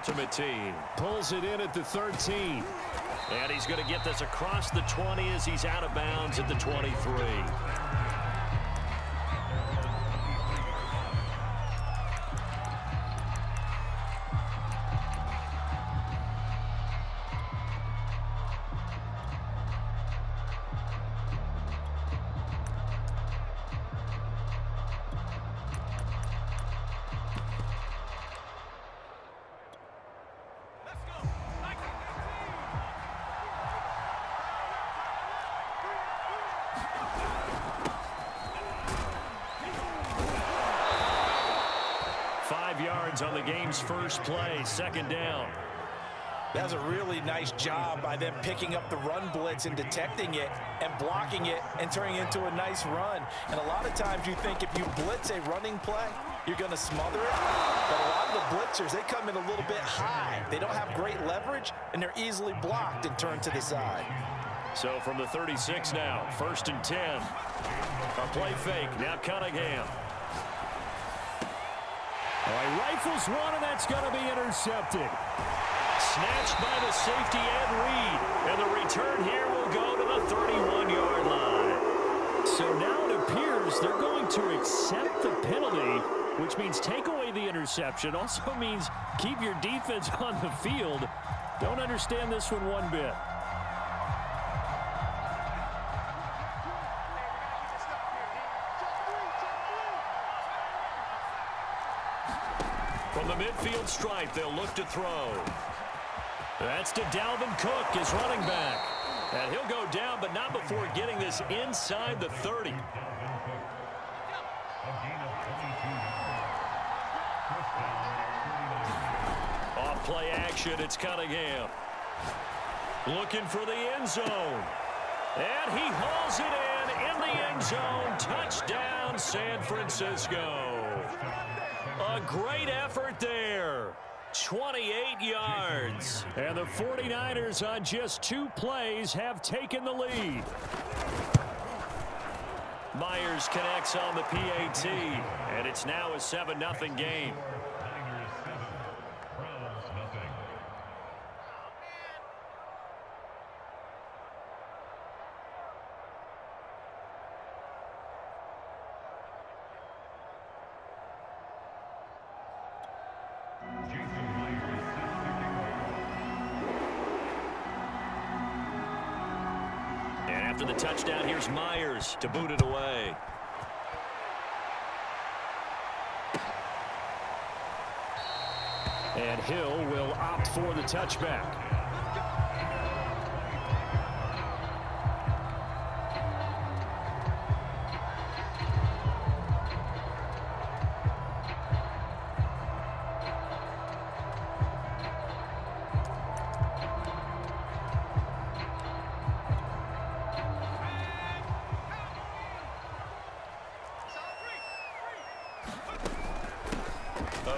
ultimate team. Pulls it in at the 13. And he's going to get this across the 20 as he's out of bounds at the 23. On the game's first play, second down. That's a really nice job by them picking up the run blitz and detecting it and blocking it and turning it into a nice run. And a lot of times you think if you blitz a running play, you're going to smother it. But a lot of the blitzers, they come in a little bit high. They don't have great leverage, and they're easily blocked and turned to the side. So from the 36 now, 1st and 10. A play fake, now Cunningham. He rifles one, and that's going to be intercepted. Snatched by the safety Ed Reed. And the return here will go to the 31-yard line. So now it appears they're going to accept the penalty, which means take away the interception. Also means keep your defense on the field. Don't understand this one bit. From the midfield stripe, they'll look to throw. That's to Dalvin Cook, his running back. And he'll go down, but not before getting this inside the 30. Off play action, it's Cunningham. Looking for the end zone. And he hauls it in the end zone. Touchdown, San Francisco. A great effort there. 28 yards. And the 49ers on just 2 plays have taken the lead. Myers connects on the PAT. And it's now a 7-0 game. After the touchdown, here's Myers to boot it away. And Hill will opt for the touchback.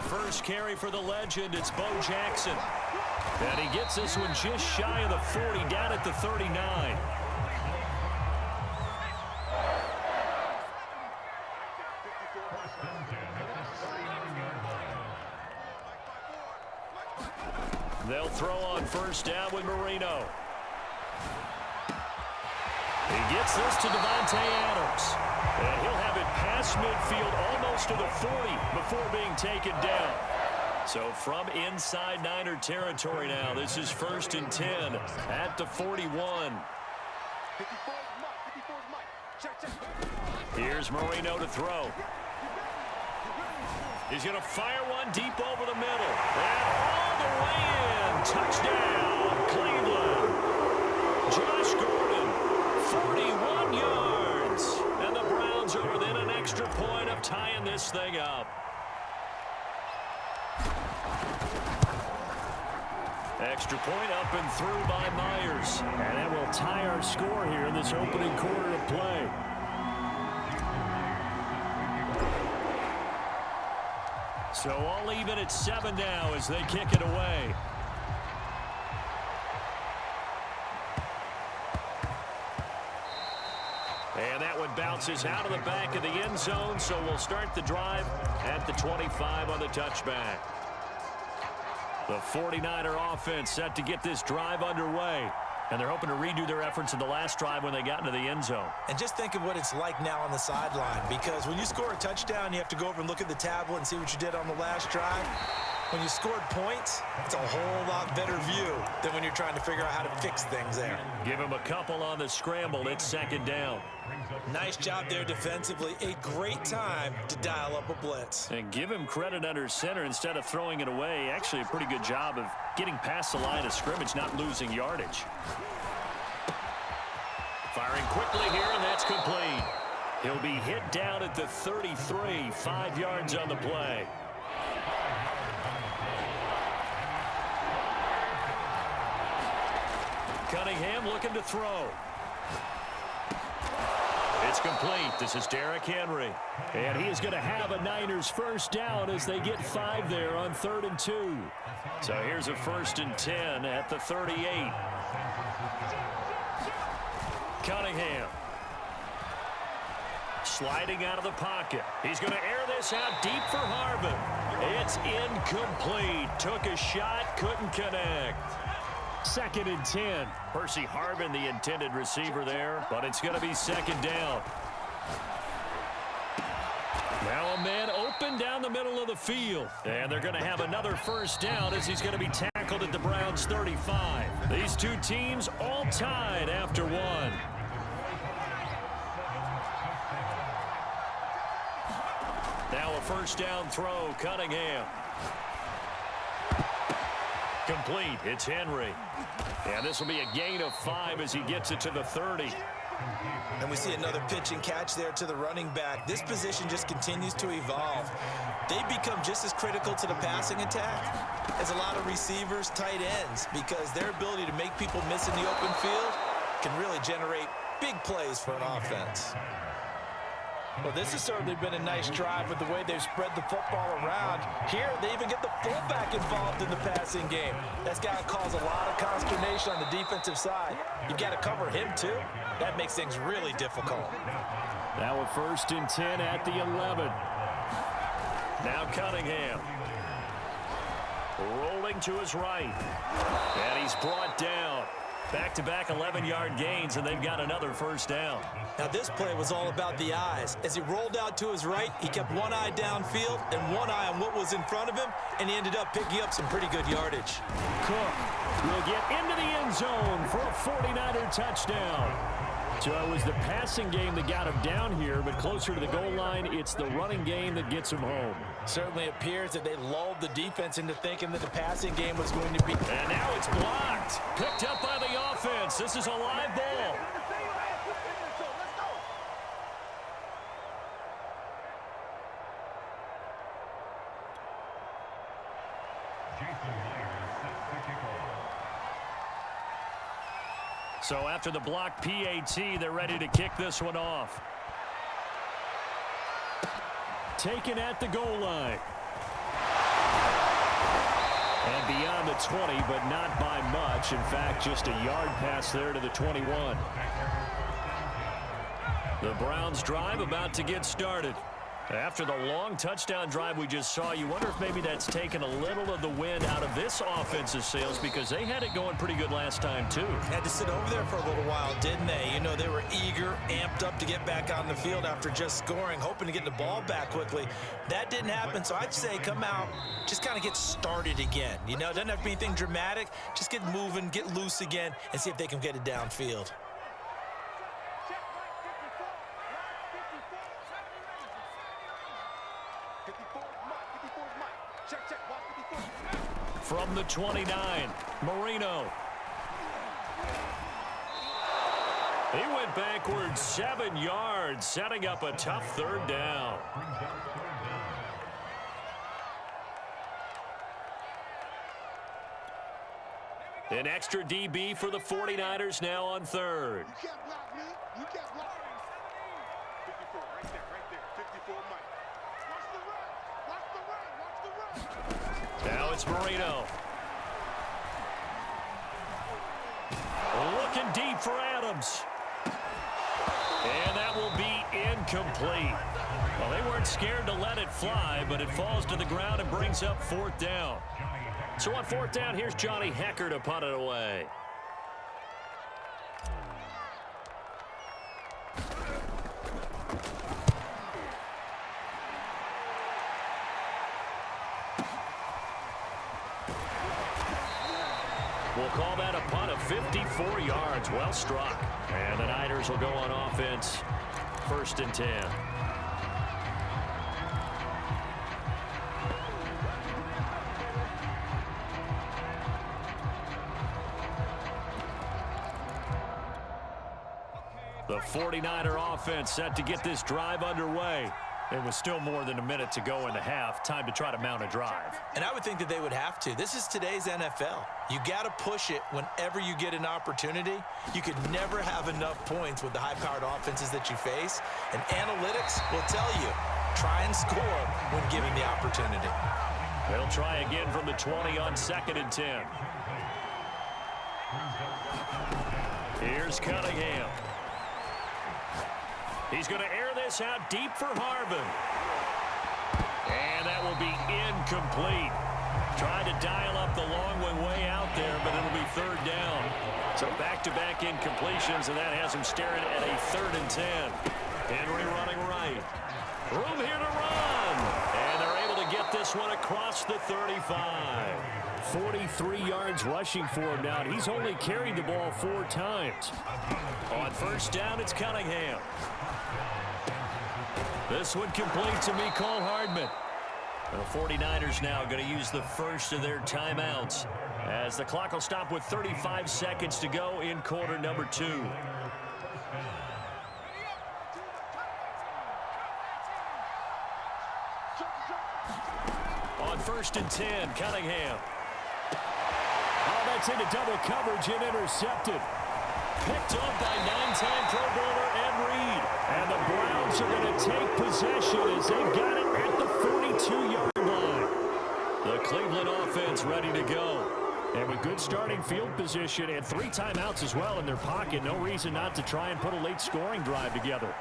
First carry for the legend, it's Bo Jackson. And he gets this one just shy of the 40, down at the 39. They'll throw on first down with Marino. He gets this to Devontae Adams. And he'll have it past midfield almost to the 40 before being taken down. So from inside Niner territory now, this is 1st and 10 at the 41. Here's Marino to throw. He's going to fire one deep over the middle. And all the way in. Touchdown, Cleveland. Josh Gordon, 41 yards. And the Browns are within an extra point of tying this thing up. Extra point up and through by Myers. And that will tie our score here in this opening quarter of play. So all even at 7 now as they kick it away. And that one bounces out of the back of the end zone, so we'll start the drive at the 25 on the touchback. The 49er offense set to get this drive underway. And they're hoping to redo their efforts in the last drive when they got into the end zone. And just think of what it's like now on the sideline, because when you score a touchdown, you have to go over and look at the tablet and see what you did on the last drive. When you scored points, it's a whole lot better view than when you're trying to figure out how to fix things there. Give him a couple on the scramble. It's second down. Nice job there defensively. A great time to dial up a blitz. And give him credit under center instead of throwing it away. Actually, a pretty good job of getting past the line of scrimmage, not losing yardage. Firing quickly here, and that's complete. He'll be hit down at the 33, 5 yards on the play. Cunningham looking to throw. It's complete. This is Derrick Henry. And he is going to have a Niners first down as they get 5 there on 3rd and 2. So here's a 1st and 10 at the 38. Cunningham. Sliding out of the pocket. He's going to air this out deep for Harvin. It's incomplete. Took a shot, couldn't connect. 2nd and 10. Percy Harvin, the intended receiver there, but it's going to be 2nd down. Now a man open down the middle of the field. And they're going to have another first down as he's going to be tackled at the Browns' 35. These two teams all tied after one. Now a first down throw, Cunningham. Complete. It's Henry. And this will be a gain of 5 as he gets it to the 30. And we see another pitch and catch there to the running back. This position just continues to evolve. They become just as critical to the passing attack as a lot of receivers, tight ends, because their ability to make people miss in the open field can really generate big plays for an offense. Well, this has certainly been a nice drive with the way they've spread the football around. Here, they even get the fullback involved in the passing game. That's got to cause a lot of consternation on the defensive side. You've got to cover him, too. That makes things really difficult. Now a 1st and 10 at the 11. Now Cunningham. Rolling to his right. And he's brought down. Back-to-back 11-yard gains, and they've got another first down. Now, this play was all about the eyes. As he rolled out to his right, he kept one eye downfield and one eye on what was in front of him, and he ended up picking up some pretty good yardage. Cook will get into the end zone for a 49er touchdown. So it was the passing game that got him down here, but closer to the goal line, it's the running game that gets him home. Certainly appears that they lulled the defense into thinking that the passing game was going to be. And now it's blocked. Picked up by the offense. This is a live ball. So after the block PAT, they're ready to kick this one off. Taken at the goal line. And beyond the 20, but not by much. In fact, just a yard pass there to the 21. The Browns drive about to get started. After the long touchdown drive we just saw, you wonder if maybe that's taken a little of the wind out of this offensive sails, because they had it going pretty good last time, too. Had to sit over there for a little while, didn't they? You know, they were eager, amped up to get back on the field after just scoring, hoping to get the ball back quickly. That didn't happen, so I'd say come out, just kind of get started again. You know, it doesn't have to be anything dramatic. Just get moving, get loose again, and see if they can get it downfield. From the 29, Marino. He went backwards 7 yards, setting up a tough third down. An extra DB for the 49ers now on third. You can't block me. You can't block me. 54, right there, 54, Mike. Watch the run. Now it's Marino. Looking deep for Adams. And that will be incomplete. Well, they weren't scared to let it fly, but it falls to the ground and brings up fourth down. So on fourth down, here's Johnny Hecker to punt it away. We'll call that a punt of 54 yards. Well struck. And the Niners will go on offense. 1st and 10. The 49er offense set to get this drive underway. There was still more than a minute to go in the half. Time to try to mount a drive. And I would think that they would have to. This is today's NFL. You got to push it whenever you get an opportunity. You could never have enough points with the high-powered offenses that you face. And analytics will tell you, try and score when given the opportunity. They'll try again from the 20 on 2nd and 10. Here's Cunningham. He's going to air this out deep for Harvin. And that will be incomplete. Tried to dial up the long one way out there, but it'll be 3rd down. So back-to-back incompletions, and that has him staring at a 3rd and 10. Henry running right. Room here to run. And they're able to get this one across the 35. 43 yards rushing for him now. He's only carried the ball 4 times. On 1st down, it's Cunningham. This one complete to Mecole Hardman. The 49ers now going to use the first of their timeouts as the clock will stop with 35 seconds to go in quarter number 2. On 1st and 10, Cunningham. Oh, that's into double coverage and intercepted. Picked up by 9-time Pro Bowler Ed Reed. And the Browns are going to take possession as they've got it at the 42-yard line. The Cleveland offense ready to go. And with good starting field position and 3 timeouts as well in their pocket, no reason not to try and put a late scoring drive together.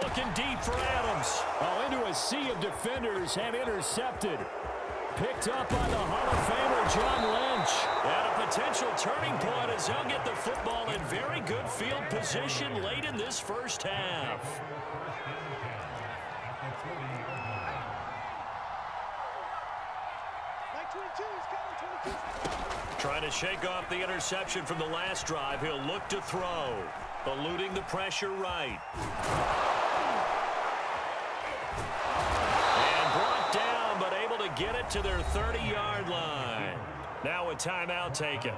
Looking deep for Adams. Oh, into a sea of defenders and intercepted. Picked up by the Hall of Famer John Lynch. And a potential turning point as they'll get the football in very good field position late in this first half. Trying to shake off the interception from the last drive. He'll look to throw. Eluding the pressure right. Get it to their 30-yard line. Now a timeout taken.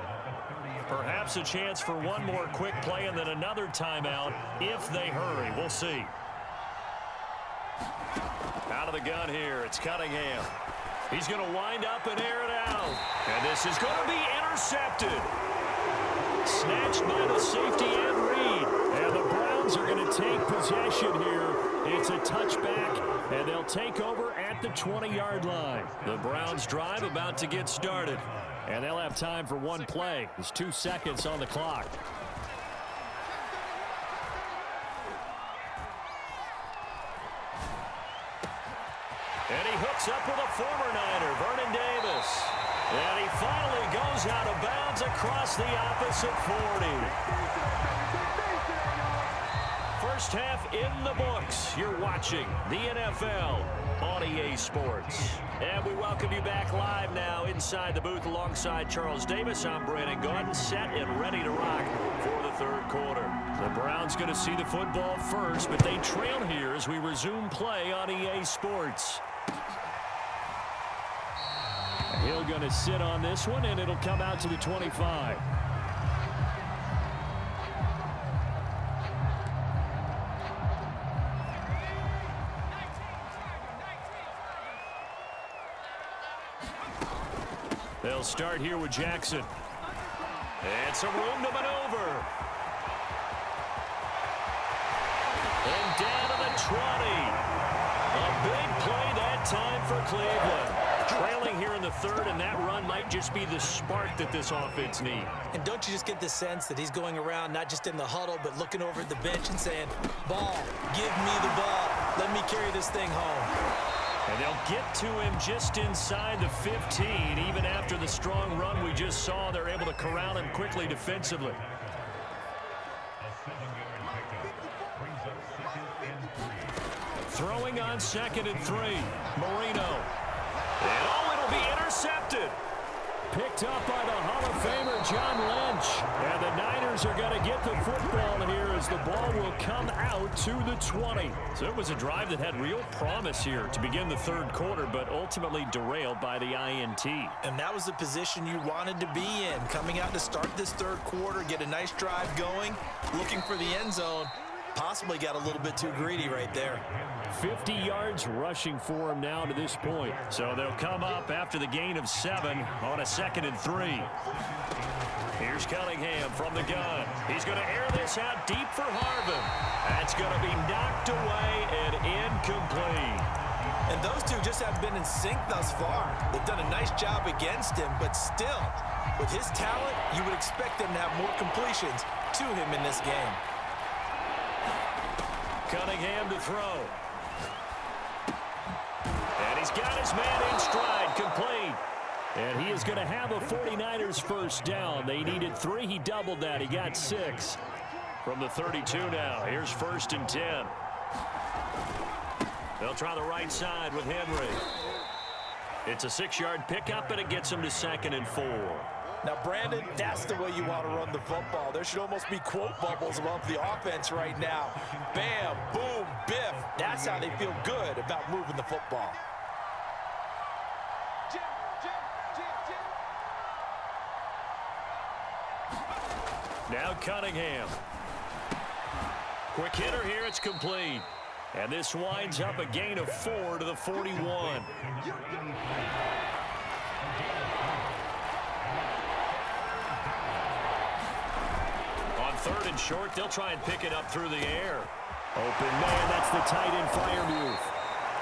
Perhaps a chance for one more quick play and then another timeout if they hurry. We'll see. Out of the gun here, it's Cunningham. He's going to wind up and air it out. And this is going to be intercepted. Snatched by the safety Ed Reed. And the Browns are going to take possession here. It's a touchback, and they'll take over at the 20-yard line. The Browns drive about to get started, and they'll have time for one play. There's 2 seconds on the clock. And he hooks up with a former Niner, Vernon Davis. And he finally goes out of bounds across the opposite 40. First half in the books. You're watching the NFL on EA Sports. And we welcome you back live now inside the booth alongside Charles Davis. I'm Brandon Gordon, set and ready to rock for the 3rd quarter. The Browns going to see the football first, but they trail here as we resume play on EA Sports. Hill going to sit on this one, and it'll come out to the 25. They'll start here with Jackson. And some room to maneuver. And down to the 20. A big play that time for Cleveland. Trailing here in the third, and that run might just be the spark that this offense needs. And don't you just get the sense that he's going around not just in the huddle, but looking over at the bench and saying, ball, give me the ball. Let me carry this thing home. And they'll get to him just inside the 15. Even after the strong run we just saw, they're able to corral him quickly defensively. Throwing on 2nd and 3. Marino. And it'll be intercepted. Picked up by the Hall of Famer John Lynch. And the Niners are going to get the football here as the ball will come out to the 20. So it was a drive that had real promise here to begin the third quarter, but ultimately derailed by the INT. And that was the position you wanted to be in. Coming out to start this third quarter, get a nice drive going, looking for the end zone. Possibly got a little bit too greedy right there. 50 yards rushing for him now to this point. So they'll come up after the gain of 7 on a 2nd and 3. Here's Cunningham from the gun. He's going to air this out deep for Harvin. That's going to be knocked away and incomplete. And those two just haven't been in sync thus far. They've done a nice job against him, but still, with his talent, you would expect them to have more completions to him in this game. Cunningham to throw. And he's got his man in stride, complete. And he is going to have a 49ers first down. They needed 3. He doubled that. He got 6. From the 32 now. Here's 1st and 10. They'll try the right side with Henry. It's a 6-yard pickup, and it gets him to 2nd and 4. Now, Brandon, that's the way you want to run the football. There should almost be quote bubbles above the offense right now. Bam, boom, biff. That's how they feel good about moving the football. Now Cunningham. Quick hitter here, it's complete. And this winds up a gain of 4 to the 41. On 3rd and short, they'll try and pick it up through the air. Open man, that's the tight end fire move.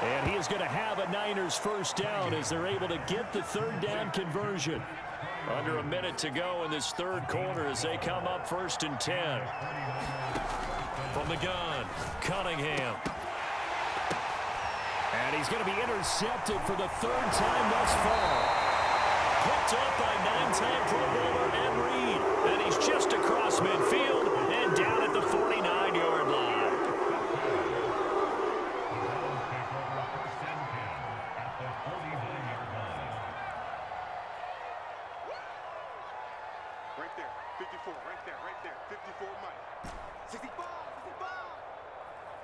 And he is going to have a Niners first down as they're able to get the 3rd down conversion. Under a minute to go in this third quarter as they come up 1st and 10. From the gun, Cunningham. And he's going to be intercepted for the 3rd time thus far. Picked up by 9-time Pro Bowler Ed Reed. And he's just across midfield and down at the 49-yard line. Right there, 54, right there, 54 Mike. 65, 65,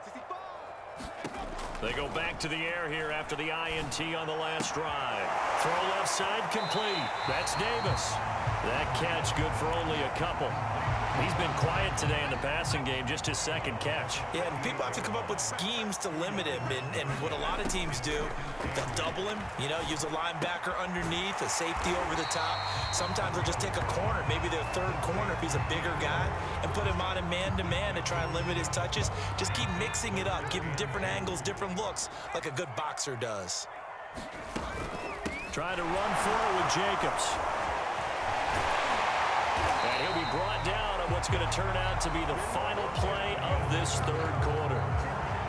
65. They go back to the air here after the INT on the last drive. Throw left side complete. That's Davis. That catch good for only a couple. He's been quiet today in the passing game, just his 2nd catch. Yeah, and people have to come up with schemes to limit him. And what a lot of teams do, they'll double him, use a linebacker underneath, a safety over the top. Sometimes they'll just take a corner, maybe their 3rd corner if he's a bigger guy, and put him on a man-to-man to try and limit his touches. Just keep mixing it up, give him different angles, different looks, like a good boxer does. Trying to run for it with Jacobs. And he'll be brought down on what's going to turn out to be the final play of this third quarter.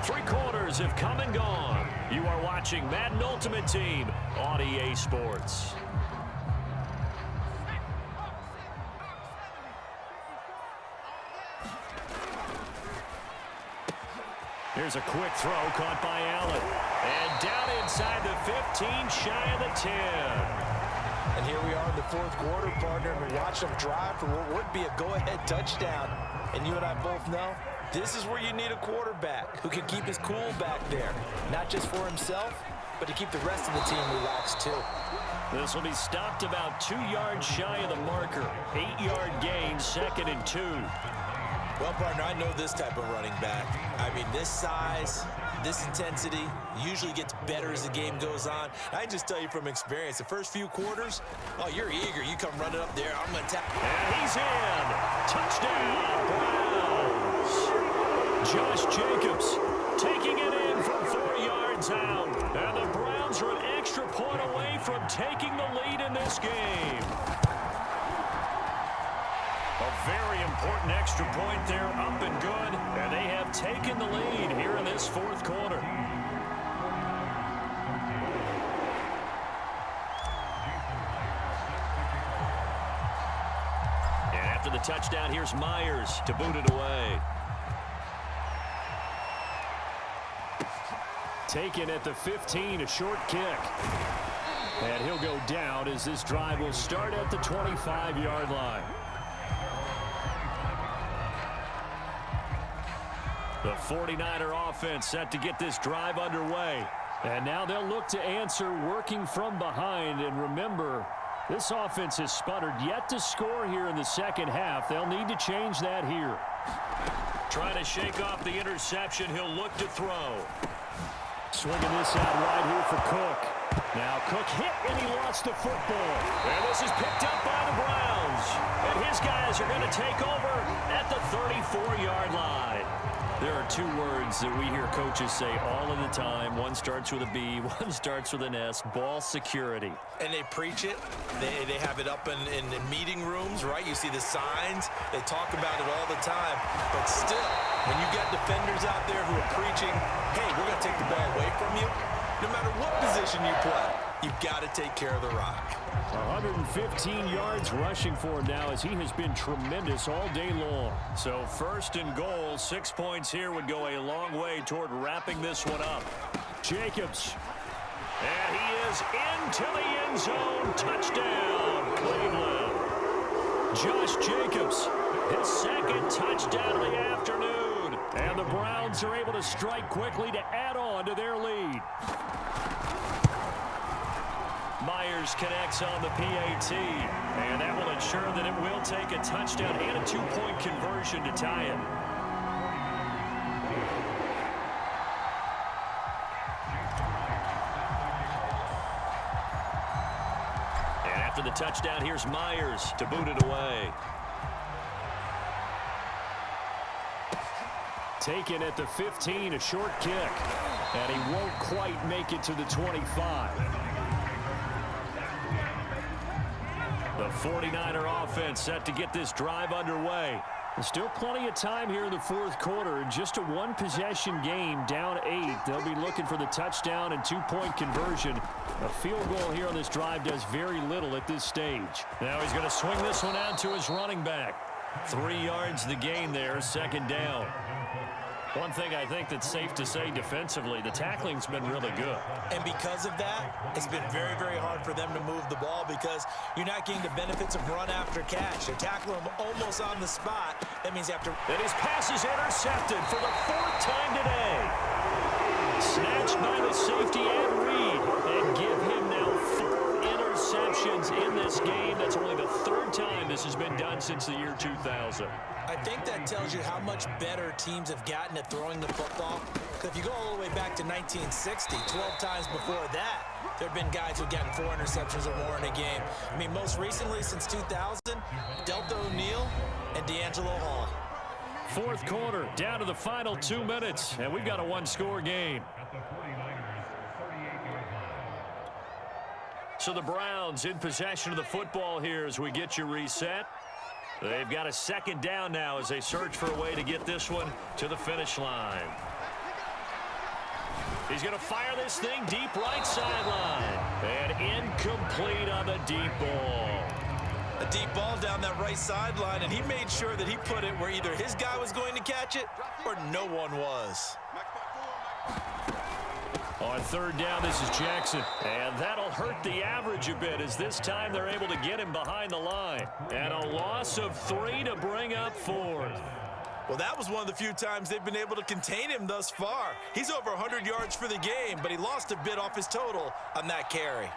3 quarters have come and gone. You are watching Madden Ultimate Team on EA Sports. Here's a quick throw caught by Allen. And down inside the 15, shy of the 10. And here we are in the 4th quarter, partner, and we watch them drive for what would be a go-ahead touchdown. And you and I both know this is where you need a quarterback who can keep his cool back there, not just for himself, but to keep the rest of the team relaxed too. This will be stopped about 2 yards shy of the marker. 8-yard gain, 2nd and 2. Well, partner, I know this type of running back. I mean, this size, this intensity usually gets better as the game goes on. I just tell you from experience, the first few quarters, oh, you're eager. You come running up there. I'm going to tap. And he's in. Touchdown, Browns. Josh Jacobs taking it in from 4 yards out. And the Browns Browns are an extra point away from taking the lead in this game. A very important extra point there, up and good, and they have taken the lead here in this fourth quarter. And after the touchdown, here's Myers to boot it away. Taken at the 15, a short kick. And he'll go down as this drive will start at the 25-yard line. The 49er offense set to get this drive underway. And now they'll look to answer working from behind. And remember, this offense has sputtered yet to score here in the second half. They'll need to change that here. Trying to shake off the interception. He'll look to throw. Swinging this out wide here for Cook. Now Cook hit and he lost the football. And this is picked up by the Browns. And his guys are going to take over at the 34-yard line. There are two words that we hear coaches say all of the time. One starts with a B, one starts with an S, ball security. And they preach it. They have it up in meeting rooms, right? You see the signs. They talk about it all the time. But still, when you got defenders out there who are preaching, hey, we're going to take the ball away from you, no matter what position you play, you've got to take care of the rock. 115 yards rushing for him now as he has been tremendous all day long. So first and goal, 6 points here would go a long way toward wrapping this one up. Jacobs. And he is into the end zone. Touchdown, Cleveland. Josh Jacobs, his second touchdown of the afternoon. And the Browns are able to strike quickly to add on to their lead. Myers connects on the PAT, and that will ensure that it will take a touchdown and a two-point conversion to tie it. And after the touchdown, here's Myers to boot it away. Taken at the 15, a short kick, and he won't quite make it to the 25. The 49er offense set to get this drive underway. There's still plenty of time here in the fourth quarter. Just a one-possession game, down 8. They'll be looking for the touchdown and two-point conversion. A field goal here on this drive does very little at this stage. Now he's going to swing this one out to his running back. 3 yards the gain there, second down. One thing I think that's safe to say defensively, the tackling's been really good. And because of that, it's been very, very hard for them to move the ball because you're not getting the benefits of run after catch. They tackle him almost on the spot. That means you have to... And his pass is intercepted for the 4th time today. Snatched by the safety and Reed. And give him now 4 interceptions in this game. That's only the 3rd time this has been done since the year 2000. I think that tells you how much better teams have gotten at throwing the football. If you go all the way back to 1960, 12 times before that, there have been guys who've gotten 4 interceptions or more in a game. I mean, most recently since 2000, Delta O'Neal and D'Angelo Hall. Fourth quarter, down to the final 2 minutes, and we've got a one-score game. So the Browns in possession of the football here as we get you reset. They've got a second down now as they search for a way to get this one to the finish line. He's going to fire this thing deep right sideline. And incomplete on the deep ball. A deep ball down that right sideline, and he made sure that he put it where either his guy was going to catch it or no one was. On third down, this is Jackson. And that'll hurt the average a bit as this time they're able to get him behind the line. And a loss of 3 to bring up 4th. Well, that was one of the few times they've been able to contain him thus far. He's over 100 yards for the game, but he lost a bit off his total on that carry.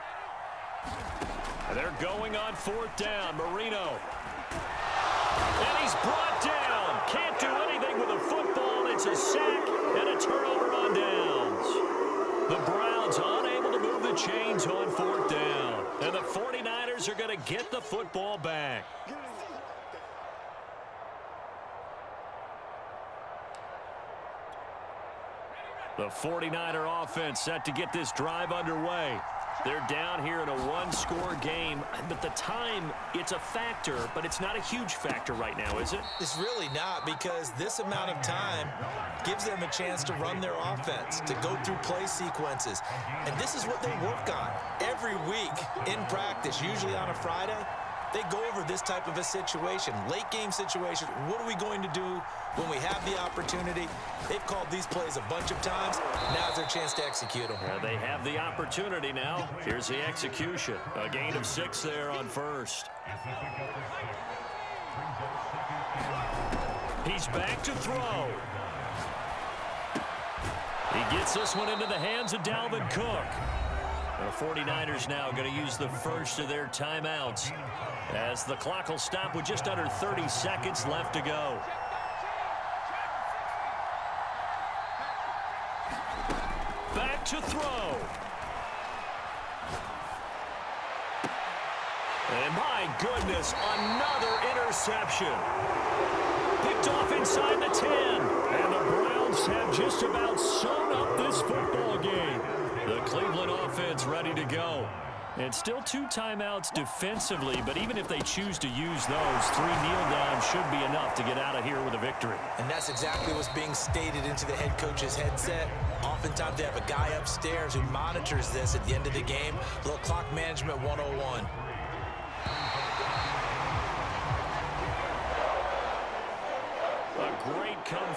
And they're going on 4th down. Marino. And he's brought down. Can't do anything with a football. It's a sack and a turnover on downs. The Browns unable to move the chains on 4th down. And the 49ers are going to get the football back. The 49er offense set to get this drive underway. They're down here in a one-score game, but the time, it's a factor, but it's not a huge factor right now, is it? It's really not, because this amount of time gives them a chance to run their offense, to go through play sequences. And this is what they work on every week in practice, usually on a Friday. They go over this type of a situation, late game situation. What are we going to do when we have the opportunity? They've called these plays a bunch of times. Now's their chance to execute them. They have the opportunity now. Here's the execution. A gain of 6 there on first. He's back to throw. He gets this one into the hands of Dalvin Cook. The 49ers now going to use the first of their timeouts as the clock will stop with just under 30 seconds left to go. Back to throw. And my goodness, another interception. Picked off inside the 10. And the Browns have just about sewn up this football game. The Cleveland offense ready to go. And still 2 timeouts defensively, but even if they choose to use those, 3 kneel downs should be enough to get out of here with a victory. And that's exactly what's being stated into the head coach's headset. Oftentimes they have a guy upstairs who monitors this at the end of the game. A little clock management 101. A great comeback.